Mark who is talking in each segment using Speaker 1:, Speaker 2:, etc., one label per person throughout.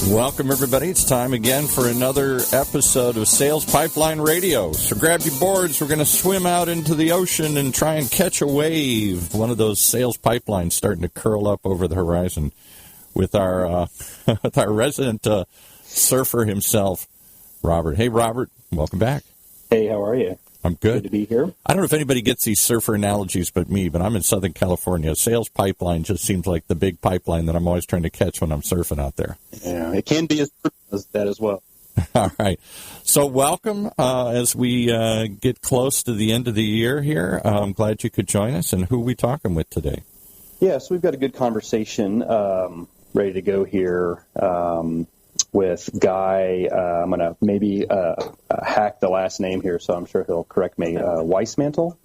Speaker 1: Welcome, everybody. It's time again for another episode of Sales Pipeline Radio. So grab your boards. We're going to swim out into the ocean and try and catch a wave. One of those sales pipelines starting to curl up over the horizon with our with our resident surfer himself, Robert. Hey, Robert. Welcome back.
Speaker 2: Hey, how are you?
Speaker 1: I'm good.
Speaker 2: Good to be here.
Speaker 1: I don't know if anybody gets these surfer analogies but me, but I'm in Southern California. A sales pipeline just seems like the big pipeline that I'm always trying to catch when I'm surfing out there.
Speaker 2: Yeah, it can be as that as well.
Speaker 1: All right. So welcome as we get close to the end of the year here. I'm glad you could join us. And who are we talking with today?
Speaker 2: Yeah, so we've got a good conversation ready to go here with Guy. I'm going to maybe hack the last name here, so I'm sure he'll correct me. Wismantle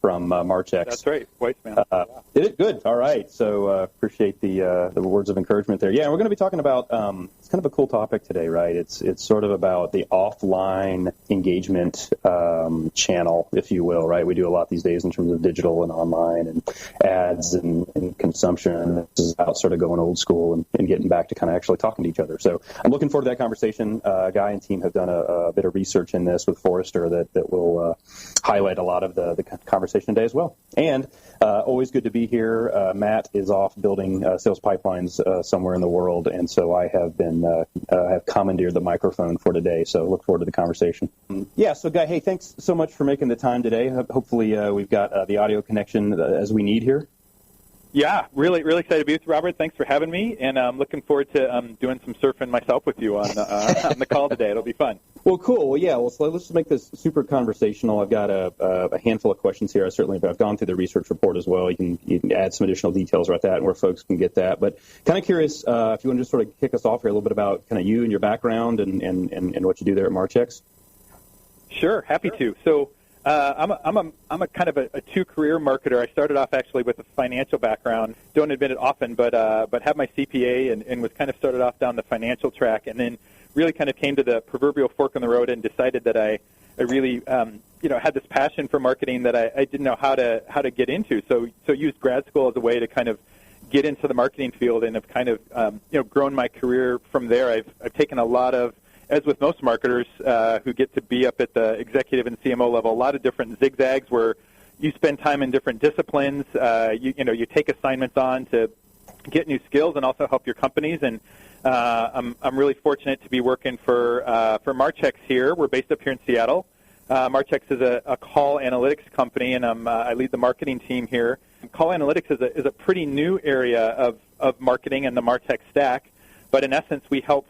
Speaker 2: from Marchex.
Speaker 3: That's right, Wismantle.
Speaker 2: Did it? Good. All right. So appreciate the words of encouragement there. Yeah, we're going to be talking about it's kind of a cool topic today, right? It's sort of about the offline engagement channel, if you will, right? We do a lot these days in terms of digital and online and ads and consumption. And this is about sort of going old school and getting back to kind of actually talking to each other. So I'm looking forward to that conversation. Guy and team have done a bit of research in this with Forrester that will highlight a lot of the conversation today as well. And always good to be here. Matt is off building sales pipelines somewhere in the world, and so I have been have commandeered the microphone for today. So look forward to the conversation. Yeah. So Guy, hey, thanks so much for making the time today. Hopefully we've got the audio connection as we need here.
Speaker 3: Yeah, really excited to be with you, Robert. Thanks for having me, and I'm looking forward to doing some surfing myself with you on the call today. It'll be fun.
Speaker 2: Well, cool. Well, yeah. Well, so let's just make this super conversational. I've got a handful of questions here. I've gone through the research report as well. You can add some additional details about that and where folks can get that. But kind of curious if you want to just sort of kick us off here a little bit about kind of you and your background and what you do there at Marchex.
Speaker 3: Sure, happy to. So. I'm a kind of a two-career marketer. I started off actually with a financial background. Don't admit it often, but have my CPA and was kind of started off down the financial track, and then really kind of came to the proverbial fork in the road and decided that I really had this passion for marketing that I didn't know how to get into. So used grad school as a way to kind of get into the marketing field, and have kind of grown my career from there. I've taken a lot of, as with most marketers who get to be up at the executive and CMO level, a lot of different zigzags where you spend time in different disciplines. You take assignments on to get new skills and also help your companies. And I'm really fortunate to be working for Marchex here. We're based up here in Seattle. Marchex is a call analytics company, and I lead the marketing team here. Call analytics is a pretty new area of marketing in the Marchex stack, but in essence, we help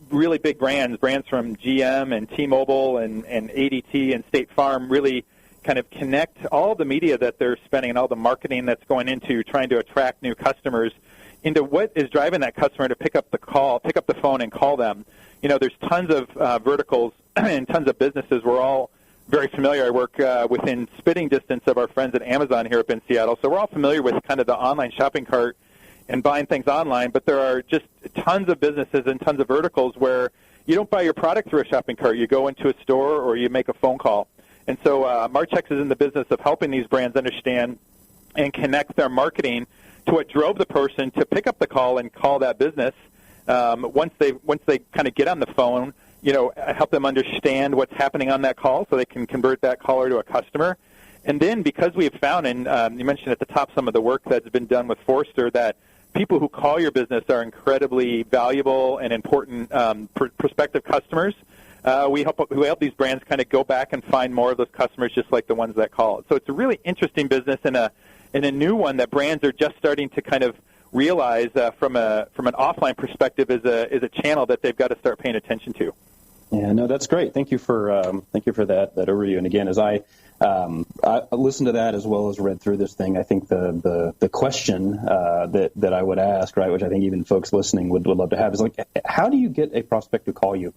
Speaker 3: really big brands from GM and T-Mobile and ADT and State Farm really kind of connect all the media that they're spending and all the marketing that's going into trying to attract new customers into what is driving that customer to pick up the phone and call them. There's tons of verticals and tons of businesses. We're all very familiar. I work within spitting distance of our friends at Amazon here up in Seattle, so we're all familiar with kind of the online shopping cart and buying things online, but there are just tons of businesses and tons of verticals where you don't buy your product through a shopping cart. You go into a store or you make a phone call. And so Marchex is in the business of helping these brands understand and connect their marketing to what drove the person to pick up the call and call that business. Once they kind of get on the phone, help them understand what's happening on that call so they can convert that caller to a customer. And then because we have found, and you mentioned at the top some of the work that's been done with Forrester, that people who call your business are incredibly valuable and important prospective customers. We help these brands kind of go back and find more of those customers just like the ones that call. So it's a really interesting business and a new one that brands are just starting to kind of realize from an offline perspective is a channel that they've got to start paying attention to.
Speaker 2: Yeah, no, that's great. Thank you for that overview. And again, as I listened to that as well as read through this thing, I think the question that I would ask, right, which I think even folks listening would love to have, is like, how do you get a prospect to call you?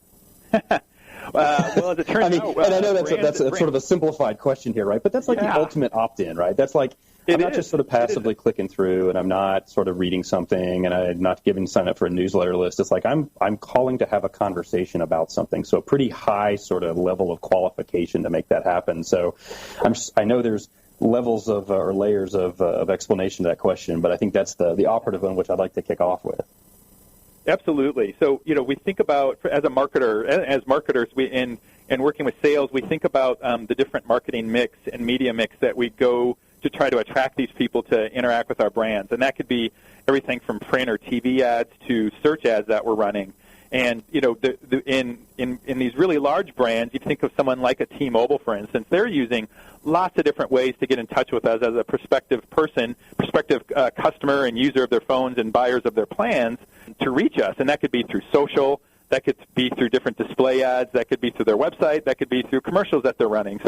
Speaker 3: Well, as it turns out,
Speaker 2: and I know that's sort of a simplified question here, right? But that's like the ultimate opt-in, right? That's like I'm not just sort of passively clicking through, and I'm not sort of reading something, and I'm not sign up for a newsletter list. It's like I'm calling to have a conversation about something. So a pretty high sort of level of qualification to make that happen. So I know there's levels of or layers of explanation to that question, but I think that's the operative one, which I'd like to kick off with.
Speaker 3: Absolutely. So, we think about, as marketers, and working with sales, we think about the different marketing mix and media mix that we go to try to attract these people to interact with our brands. And that could be everything from print or TV ads to search ads that we're running. And, in these really large brands, you think of someone like a T-Mobile, for instance, they're using lots of different ways to get in touch with us as a prospective customer and user of their phones and buyers of their plans to reach us. And that could be through social, that could be through different display ads, that could be through their website, that could be through commercials that they're running,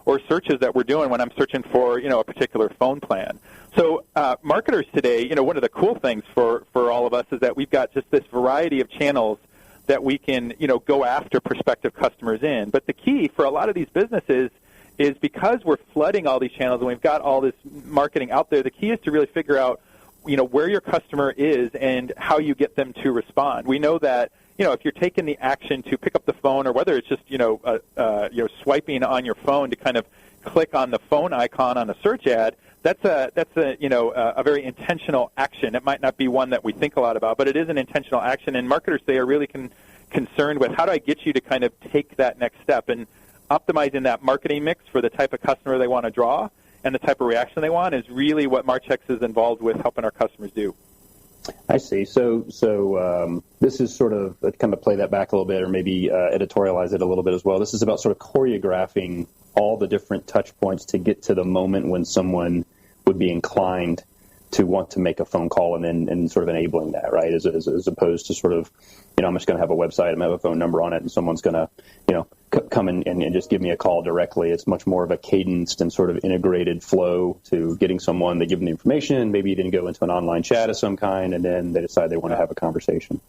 Speaker 3: or searches that we're doing when I'm searching for, a particular phone plan. So marketers today, one of the cool things for all of us is that we've got just this variety of channels that we can, go after prospective customers in. But the key for a lot of these businesses is because we're flooding all these channels and we've got all this marketing out there, the key is to really figure out, where your customer is and how you get them to respond. We know that, if you're taking the action to pick up the phone, or whether it's just, swiping on your phone to kind of click on the phone icon on a search ad, that's a very intentional action. It might not be one that we think a lot about, but it is an intentional action. And marketers, they are really concerned with how do I get you to kind of take that next step, and optimizing that marketing mix for the type of customer they want to draw and the type of reaction they want is really what Marchex is involved with helping our customers do.
Speaker 2: I see. So this is sort of, kind of play that back a little bit, or maybe editorialize it a little bit as well. This is about sort of choreographing all the different touch points to get to the moment when someone would be inclined to want to make a phone call, and sort of enabling that, right? As opposed to sort of, I'm just going to have a website, I'm going to have a phone number on it, and someone's going to, come in and just give me a call directly. It's much more of a cadenced and sort of integrated flow to getting someone, they give them the information, maybe even go into an online chat of some kind, and then they decide they want to have a conversation.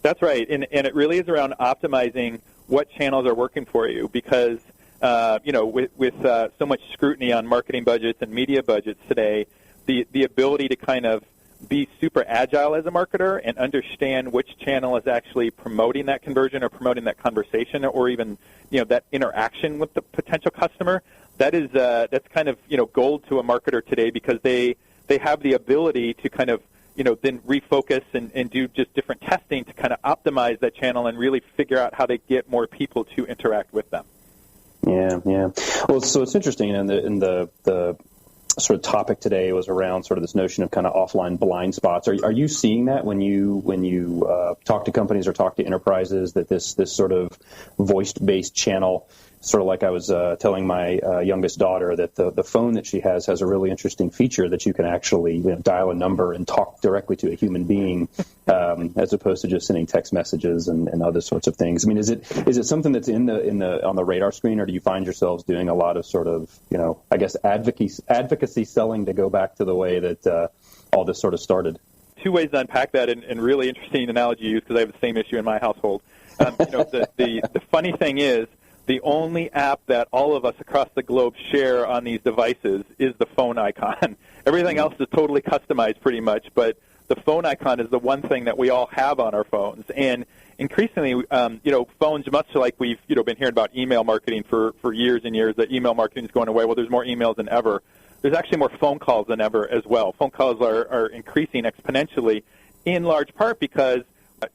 Speaker 3: That's right. And it really is around optimizing what channels are working for you, because, with so much scrutiny on marketing budgets and media budgets today, the ability to kind of be super agile as a marketer and understand which channel is actually promoting that conversion or promoting that conversation, or even, that interaction with the potential customer, that's kind of, gold to a marketer today, because they have the ability to kind of, then refocus and do just different testing to kind of optimize that channel and really figure out how to get more people to interact with them.
Speaker 2: Yeah. Well, so it's interesting, in the sort of topic today was around sort of this notion of kind of offline blind spots. Are you seeing that when you talk to companies or talk to enterprises, that this sort of voice-based channel, sort of like I was telling my youngest daughter, that the phone that she has a really interesting feature that you can actually dial a number and talk directly to a human being, as opposed to just sending text messages and other sorts of things. I mean, is it something that's on the radar screen, or do you find yourselves doing a lot of sort of, I guess advocacy selling, to go back to the way that all this sort of started?
Speaker 3: Two ways to unpack that, and really interesting analogy you use, because I have the same issue in my household. The funny thing is, the only app that all of us across the globe share on these devices is the phone icon. Everything else is totally customized pretty much, but the phone icon is the one thing that we all have on our phones. And increasingly, phones, much like we've been hearing about email marketing for years and years, that email marketing is going away. Well, there's more emails than ever. There's actually more phone calls than ever as well. Phone calls are increasing exponentially, in large part because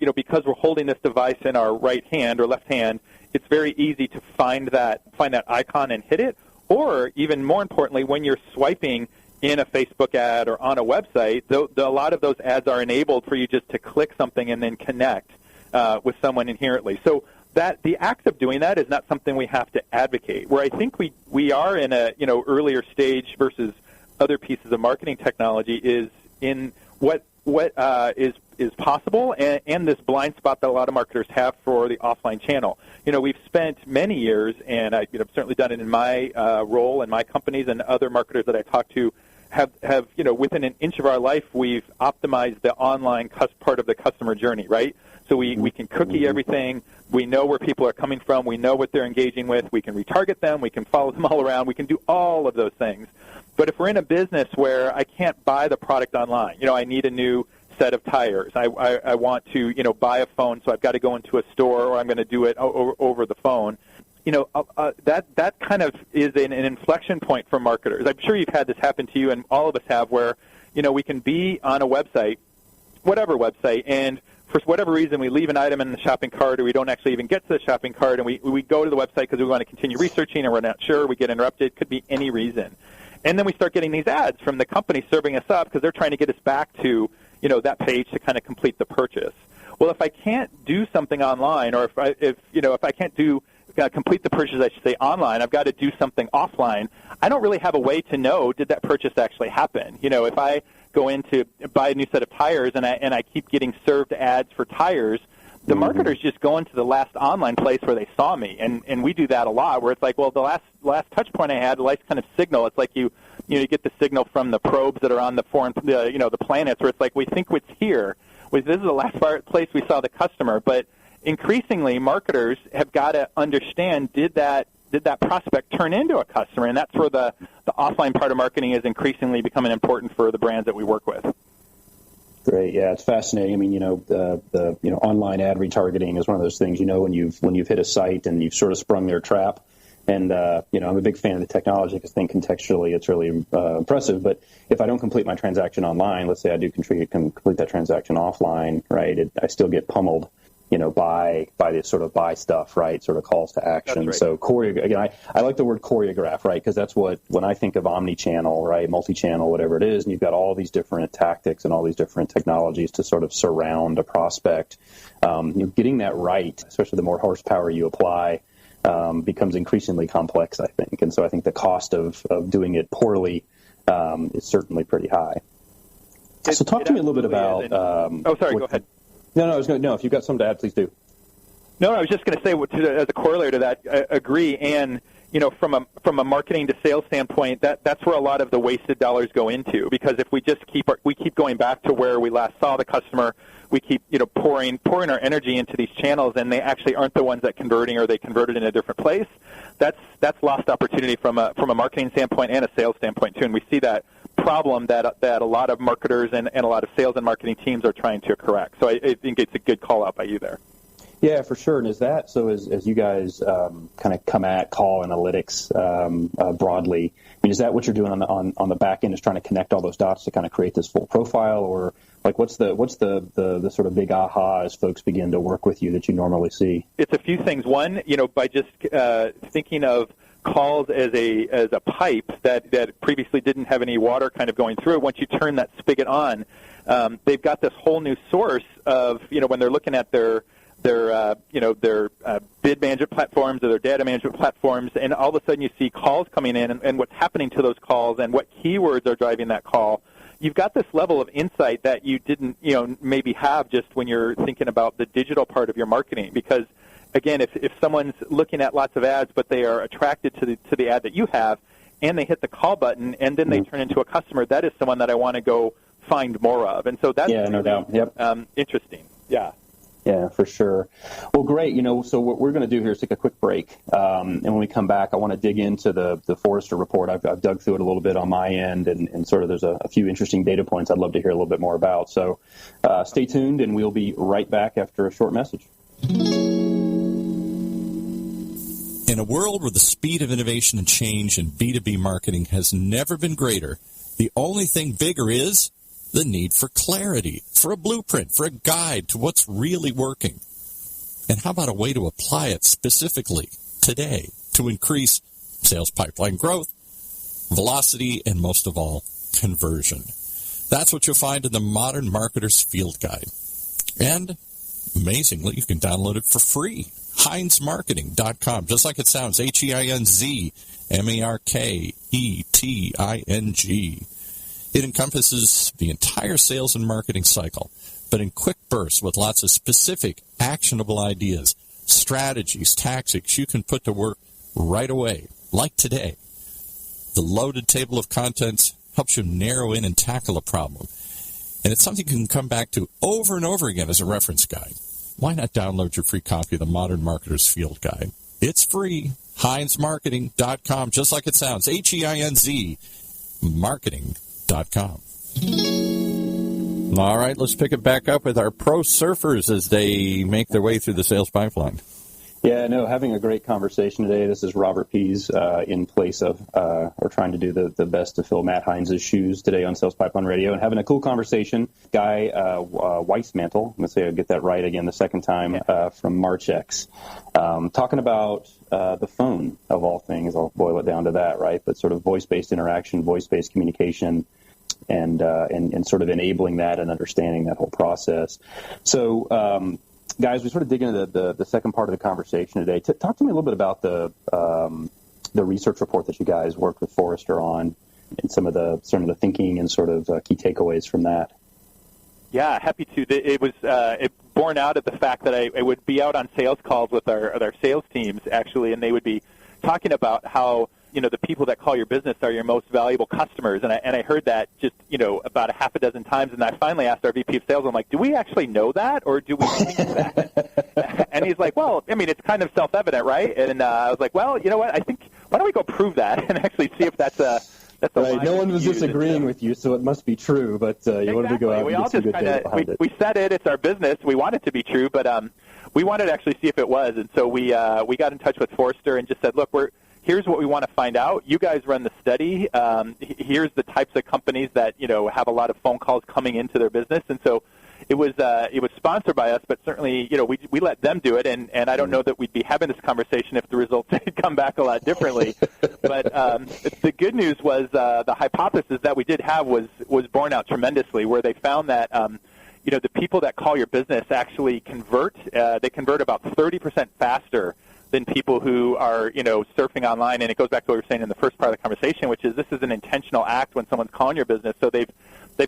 Speaker 3: we're holding this device in our right hand or left hand. It's very easy to find that icon and hit it, or even more importantly, when you're swiping in a Facebook ad or on a website, a lot of those ads are enabled for you just to click something and then connect with someone inherently. So that the act of doing that is not something we have to advocate. Where I think we are in a earlier stage versus other pieces of marketing technology is in what is possible, and this blind spot that a lot of marketers have for the offline channel. We've spent many years, and I've certainly done it in my role in my companies, and other marketers that I talk to have within an inch of our life, we've optimized the online part of the customer journey, right? So we can cookie everything. We know where people are coming from. We know what they're engaging with. We can retarget them. We can follow them all around. We can do all of those things. But if we're in a business where I can't buy the product online, I need a new set of tires. I want to, buy a phone, so I've got to go into a store, or I'm going to do it over the phone. That kind of is an inflection point for marketers. I'm sure you've had this happen to you, and all of us have, where, we can be on a website, whatever website, and for whatever reason, we leave an item in the shopping cart, or we don't actually even get to the shopping cart, and we go to the website because we want to continue researching, and we're not sure, we get interrupted. Could be any reason. And then we start getting these ads from the company serving us up because they're trying to get us back to, that page to kind of complete the purchase. Well, if I can't do something online, or if I can't complete the purchase, I should say, online, I've got to do something offline. I don't really have a way to know, did that purchase actually happen? If I go in to buy a new set of tires and I keep getting served ads for tires, the marketers just go into the last online place where they saw me, and we do that a lot, where it's like, well, the last touch point I had, the last kind of signal, it's like you get the signal from the probes that are on the the planets, where it's like, we think it's here. This is the last place we saw the customer, but increasingly marketers have got to understand, did that prospect turn into a customer? And that's where the offline part of marketing is increasingly becoming important for the brands that we work with.
Speaker 2: Great, yeah, it's fascinating. I mean, the online ad retargeting is one of those things. When you've hit a site and you've sort of sprung their trap. And I'm a big fan of the technology because I think contextually it's really impressive. But if I don't complete my transaction online, let's say I do complete that transaction offline, right? I still get pummeled, by this sort of buy stuff, right? Sort of calls to action.
Speaker 3: That's right.
Speaker 2: So again, I like the word choreograph, right? Because that's when I think of omnichannel, right? Multi-channel, whatever it is, and you've got all these different tactics and all these different technologies to sort of surround a prospect. Getting that right, especially the more horsepower you apply, becomes increasingly complex, I think. And so I think the cost of doing it poorly is certainly pretty high. So talk to me a little bit about...
Speaker 3: go ahead.
Speaker 2: No, if you've got something to add, please do.
Speaker 3: No, I was just going to say, as a corollary to that, I agree. And, from a marketing to sales standpoint, that's where a lot of the wasted dollars go into. Because if we just keep going back to where we last saw the customer, we keep, pouring our energy into these channels, and they actually aren't the ones that converting, or they converted in a different place. That's lost opportunity from a marketing standpoint and a sales standpoint too. And we see that problem that a lot of marketers and a lot of sales and marketing teams are trying to correct. So I think it's a good call out by you there.
Speaker 2: Yeah, for sure. And is that so? As you guys kind of come at call analytics broadly, I mean, is that what you're doing on the back end? Is trying to connect all those dots to kind of create this full profile, or like what's the sort of big aha as folks begin to work with you that you normally see?
Speaker 3: It's a few things. One, by just thinking of calls as a pipe that previously didn't have any water kind of going through it. Once you turn that spigot on, they've got this whole new source of when they're looking at their bid management platforms or their data management platforms, and all of a sudden you see calls coming in and what's happening to those calls and what keywords are driving that call. You've got this level of insight that you didn't, maybe have just when you're thinking about the digital part of your marketing. Because, again, if someone's looking at lots of ads but they are attracted to the ad that you have, and they hit the call button and then they turn into a customer, that is someone that I want to go find more of. And so that's
Speaker 2: no doubt. Yep.
Speaker 3: Interesting. Yeah.
Speaker 2: Yeah, for sure. Well, great. So what we're going to do here is take a quick break. And when we come back, I want to dig into the Forrester report. I've dug through it a little bit on my end, and sort of there's a few interesting data points I'd love to hear a little bit more about. So stay tuned, and we'll be right back after a short message.
Speaker 1: In a world where the speed of innovation and change in B2B marketing has never been greater, the only thing bigger is the need for clarity, for a blueprint, for a guide to what's really working. And how about a way to apply it specifically today to increase sales pipeline growth, velocity, and most of all, conversion? That's what you'll find in the Modern Marketer's Field Guide. And amazingly, you can download it for free. HeinzMarketing.com, just like it sounds, HeinzMarketing. It encompasses the entire sales and marketing cycle, but in quick bursts with lots of specific, actionable ideas, strategies, tactics you can put to work right away, like today. The loaded table of contents helps you narrow in and tackle a problem, and it's something you can come back to over and over again as a reference guide. Why not download your free copy of the Modern Marketer's Field Guide? It's free. HeinzMarketing.com, just like it sounds, HEINZ, marketing.com. All right, let's pick it back up with our pro surfers as they make their way through the sales pipeline.
Speaker 2: Yeah, no, having a great conversation today. This is Robert Pease in place of, we're trying to do the best to fill Matt Hines' shoes today on Sales Pipeline Radio and having a cool conversation. Guy Weissmantel, I'm going to say I get that right again the second time, from Marchex, talking about the phone of all things. I'll boil it down to that, right? But sort of voice-based interaction, voice-based communication, and sort of enabling that and understanding that whole process. So, guys, we sort of dig into the second part of the conversation today. Talk to me a little bit about the research report that you guys worked with Forrester on, and some of the thinking and sort of key takeaways from that.
Speaker 3: Yeah, happy to. It was born out of the fact that I would be out on sales calls with our sales teams actually, and they would be talking about how the people that call your business are your most valuable customers, and I heard that just about a half a dozen times, and I finally asked our VP of sales, I'm like, do we actually know that, or do we think that? And he's like, well, I mean, it's kind of self-evident, right? And I was like, well, you know what? I think why don't we go prove that and actually see if that's a
Speaker 2: right. No one was disagreeing with you, so it must be true. But you wanted to go out and get some good data behind it.
Speaker 3: We said it. It's our business. We want it to be true, but we wanted to actually see if it was, and so we got in touch with Forrester and just said, look, here's what we want to find out. You guys run the study. Here's the types of companies that have a lot of phone calls coming into their business, and so it was sponsored by us, but certainly we let them do it, and I don't know that we'd be having this conversation if the results had come back a lot differently. But the good news was the hypothesis that we did have was borne out tremendously, where they found that the people that call your business actually convert. They convert about 30% faster than people who are, surfing online. And it goes back to what we were saying in the first part of the conversation, which is this is an intentional act when someone's calling your business. So they've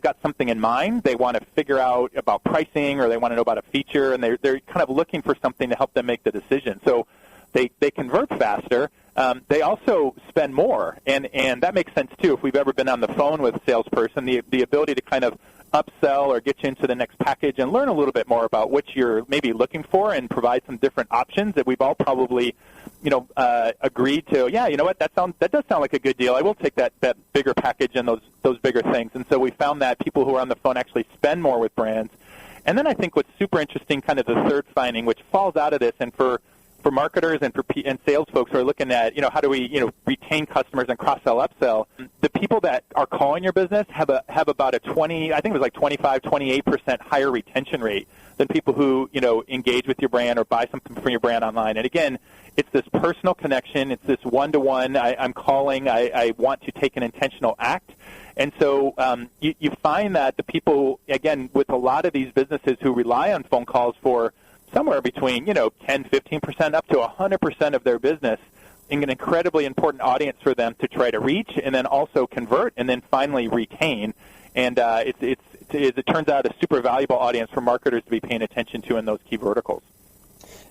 Speaker 3: got something in mind. They want to figure out about pricing, or they want to know about a feature, and they're kind of looking for something to help them make the decision. So they convert faster. They also spend more, and that makes sense too. If we've ever been on the phone with a salesperson, the ability to kind of upsell or get you into the next package and learn a little bit more about what you're maybe looking for and provide some different options that we've all probably, agreed to. Yeah, you know what? That does sound like a good deal. I will take that bigger package and those bigger things. And so we found that people who are on the phone actually spend more with brands. And then I think what's super interesting, kind of the third finding, which falls out of this, and for marketers and sales folks who are looking at, how do we, retain customers and cross-sell, upsell, the people that are calling your business have about a 28% higher retention rate than people who, engage with your brand or buy something from your brand online. And again, it's this personal connection. It's this one-to-one. I'm calling. I want to take an intentional act. And so you find that the people, again, with a lot of these businesses who rely on phone calls for somewhere between 10, 15% up to 100% of their business, an incredibly important audience for them to try to reach, and then also convert, and then finally retain. And it turns out a super valuable audience for marketers to be paying attention to in those key verticals.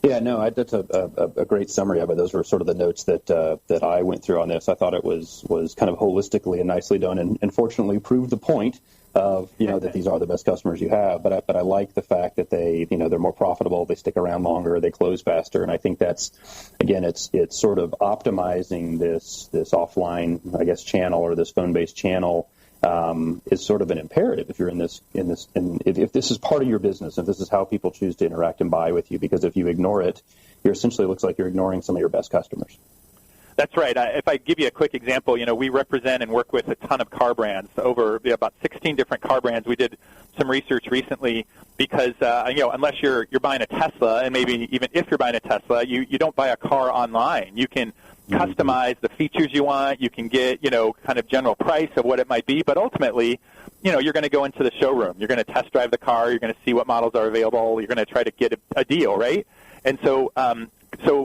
Speaker 2: Yeah, no, that's a great summary of it. Those were sort of the notes that I went through on this. I thought it was kind of holistically and nicely done, and fortunately proved the point of that these are the best customers you have. But I like the fact that they they're more profitable, they stick around longer, they close faster, and I think that's, again, it's sort of optimizing this offline, I guess, channel, or this phone-based channel. Is sort of an imperative if you're in this, if this is part of your business, if this is how people choose to interact and buy with you, because if you ignore it, it looks like you're ignoring some of your best customers.
Speaker 3: That's right. If I give you a quick example, we represent and work with a ton of car brands, over about 16 different car brands. We did some research recently because, unless you're buying a Tesla, and maybe even if you're buying a Tesla, you don't buy a car online. You can customize the features you want. You can get, kind of general price of what it might be. But ultimately, you're going to go into the showroom. You're going to test drive the car. You're going to see what models are available. You're going to try to get a deal, right? And so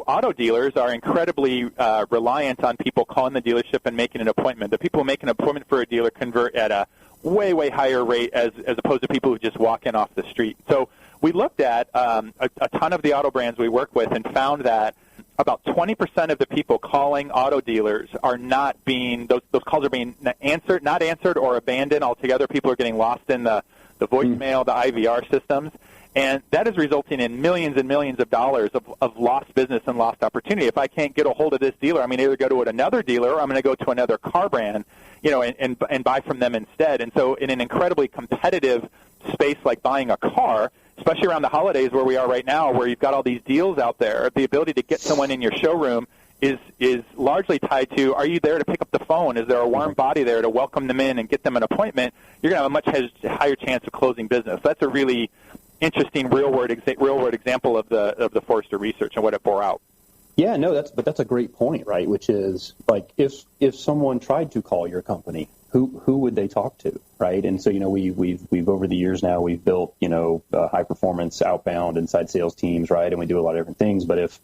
Speaker 3: auto dealers are incredibly reliant on people calling the dealership and making an appointment. The people who make an appointment for a dealer convert at a way, way higher rate as opposed to people who just walk in off the street. So we looked at a ton of the auto brands we work with and found that about 20% of the people calling auto dealers are not being, those calls are being not answered or abandoned altogether. People are getting lost in the voicemail, the IVR systems. And that is resulting in millions and millions of dollars of lost business and lost opportunity. If I can't get a hold of this dealer, I'm going to either go to another dealer or I'm going to go to another car brand, and buy from them instead. And so in an incredibly competitive space like buying a car, especially around the holidays where we are right now, where you've got all these deals out there, the ability to get someone in your showroom is largely tied to, are you there to pick up the phone? Is there a warm body there to welcome them in and get them an appointment? You're going to have a much higher chance of closing business. That's a really interesting real-world example of the Forrester research and what it bore out.
Speaker 2: Yeah, no, that's a great point, right? Which is, like, if someone tried to call your company, who would they talk to, right? And so, we've over the years now, we've built, high performance outbound inside sales teams, right? And we do a lot of different things. But if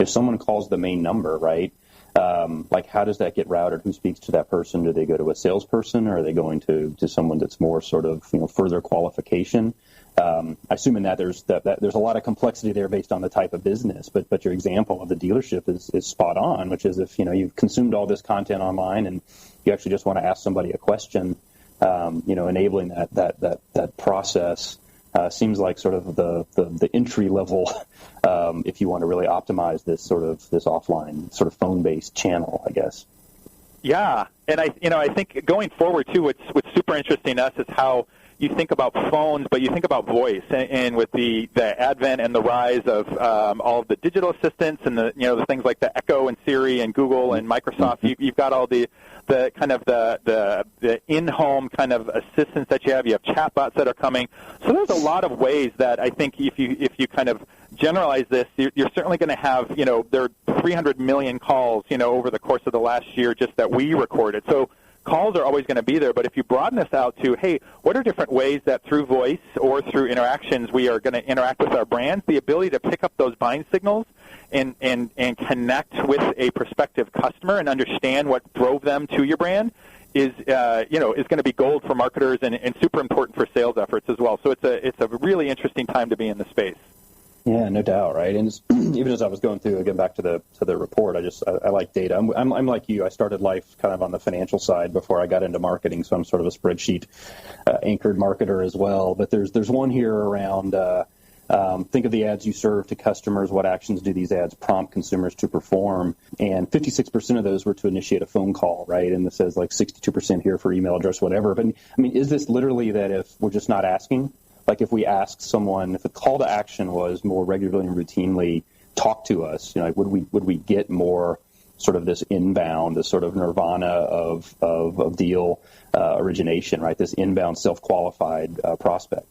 Speaker 2: someone calls the main number, right, like, how does that get routed? Who speaks to that person? Do they go to a salesperson, or are they going to someone that's more sort of, further qualification? I assume in that there's a lot of complexity there based on the type of business, but your example of the dealership is spot on, which is if you've consumed all this content online and you actually just want to ask somebody a question, enabling that process seems like sort of the entry level if you want to really optimize this offline sort of phone based channel, I guess.
Speaker 3: Yeah, and I think going forward too, what's super interesting to us is how you think about phones, but you think about voice, and with the advent and the rise of all of the digital assistants and the things like the Echo and Siri and Google and Microsoft, you've got all the kind of the in-home kind of assistants that you have. You have chatbots that are coming. So there's a lot of ways that I think if you kind of generalize this, you're certainly going to have, there are 300 million calls, over the course of the last year just that we recorded. So calls are always going to be there, but if you broaden this out to, hey, what are different ways that through voice or through interactions we are going to interact with our brands, the ability to pick up those buying signals and connect with a prospective customer and understand what drove them to your brand is going to be gold for marketers and super important for sales efforts as well. So it's a really interesting time to be in the space.
Speaker 2: Yeah, no doubt, right? And even as I was going through, again, back to the report, I like data. I'm like you. I started life kind of on the financial side before I got into marketing, so I'm sort of a spreadsheet anchored marketer as well. But there's one here around think of the ads you serve to customers. What actions do these ads prompt consumers to perform? And 56% of those were to initiate a phone call, right? And it says like 62% here for email address, whatever. But I mean, is this literally that if we're just not asking? Like if we ask someone, if the call to action was more regularly and routinely talk to us, like would we get more sort of this inbound, this sort of nirvana of deal origination, right? This inbound self-qualified prospect.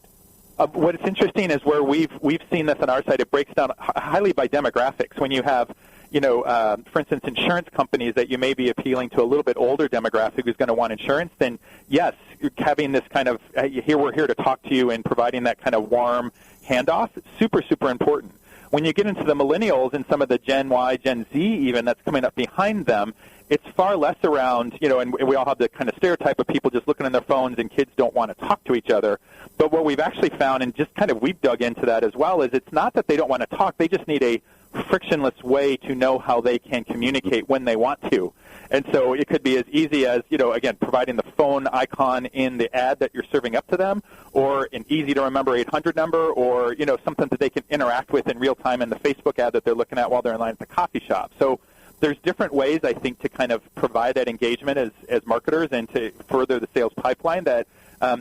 Speaker 3: What's interesting is where we've seen this on our side. It breaks down highly by demographics. When you have for instance, insurance companies that you may be appealing to a little bit older demographic who's going to want insurance, then yes, having this kind of, we're here to talk to you and providing that kind of warm handoff, super, super important. When you get into the millennials and some of the Gen Y, Gen Z even that's coming up behind them, it's far less around, and we all have the kind of stereotype of people just looking on their phones and kids don't want to talk to each other. But what we've actually found, and just kind of we've dug into that as well, is it's not that they don't want to talk, they just need a frictionless way to know how they can communicate when they want to. And so it could be as easy as, again, providing the phone icon in the ad that you're serving up to them, or an easy-to-remember 800 number, or, something that they can interact with in real time in the Facebook ad that they're looking at while they're in line at the coffee shop. So there's different ways, I think, to kind of provide that engagement as marketers and to further the sales pipeline that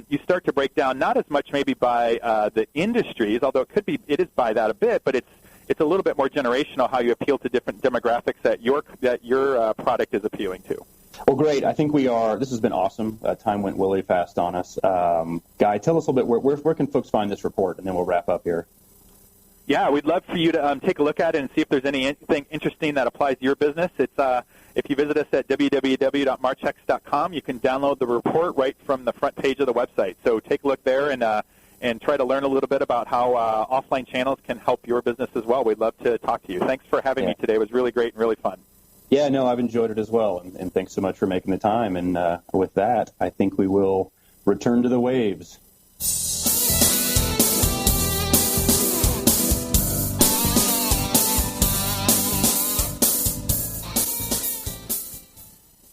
Speaker 3: you start to break down not as much maybe by the industries, although it is by that a bit, but it's a little bit more generational how you appeal to different demographics that your product is appealing to.
Speaker 2: Well, great. I think this has been awesome. Time went really fast on us. Guy, tell us a little bit, where can folks find this report, and then we'll wrap up here.
Speaker 3: Yeah, we'd love for you to take a look at it and see if there's anything interesting that applies to your business. It's if you visit us at www.marchex.com, you can download the report right from the front page of the website. So take a look there and try to learn a little bit about how offline channels can help your business as well. We'd love to talk to you. Thanks for having me today. It was really great and really fun.
Speaker 2: Yeah, no, I've enjoyed it as well, and thanks so much for making the time. And with that, I think we will return to the waves.